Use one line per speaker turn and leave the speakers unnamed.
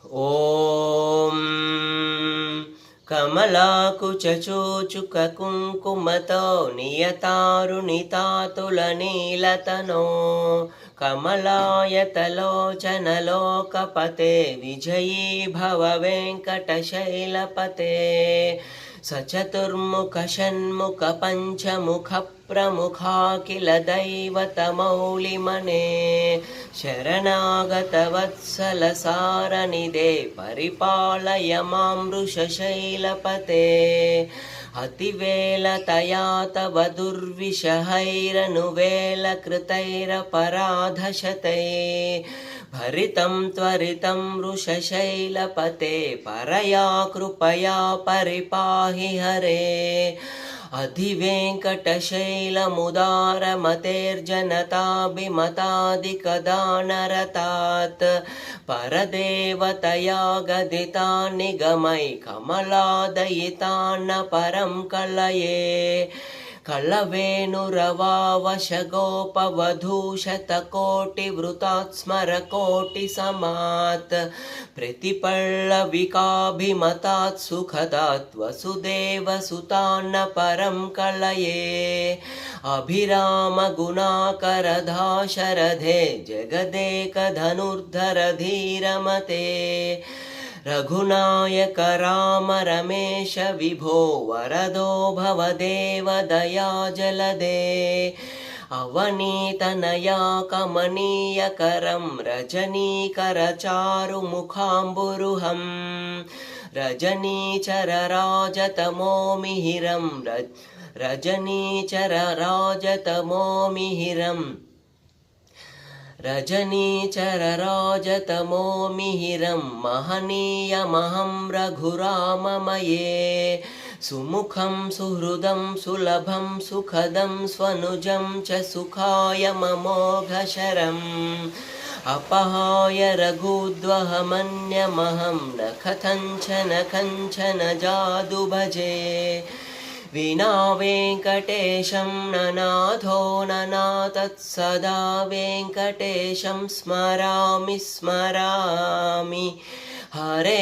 ॐ कमलाकुचूचुककुङ्कुमतो नियतारुणितातुलनीलतनो कमलायतलोचनलोकपते विजयी भव वेङ्कटशैलपते सचतुर्मुखषण्मुखपञ्चमुखप्रमुखाखिल दैवतमौलिमने शरणागतवत्सलसारनिधे परिपालय मां वृषशैलपते अतिवेलतया तव दुर्विषहैरनुवेलकृतैरपराधशतैः भरितं त्वरितं वृषशैलपते परया कृपया परिपाहि हरे अधिवेङ्कटशैलमुदारमतेर्जनताभिमतादिकदानरतात् परदेवतया गदिता निगमै कमलादयितान्न परं कलये कलवेणुरवावशगोपवधूशतकोटिवृतात् स्मरकोटिसमात् प्रतिपल्लविकाभिमतात् सुखदात् वसुदेवसुतान्न परं कलये अभिरामगुणाकरधाशरथे जगदेकधनुर्धर धीरमते रघुनायक राम रमेश विभो वरदो भवदेव दयाजलदे अवनीतनया कमनीयकरं रजनीकरचारुमुखाम्बुरुहं रजनीचरराजतमोमिहिरं रजनीचरराजतमोमिहिरं रजनीचरराजतमोमिहिरं महनीयमहं रघुराममये सुमुखं सुहृदं सुलभं सुखदं स्वनुजं च सुखाय ममोघशरम् अपहाय रघुद्वहमन्यमहं न कथञ्चन जादु भजे विना वेङ्कटेशं ननाथो ननाथत्सदा वेङ्कटेशं स्मरामि हरे।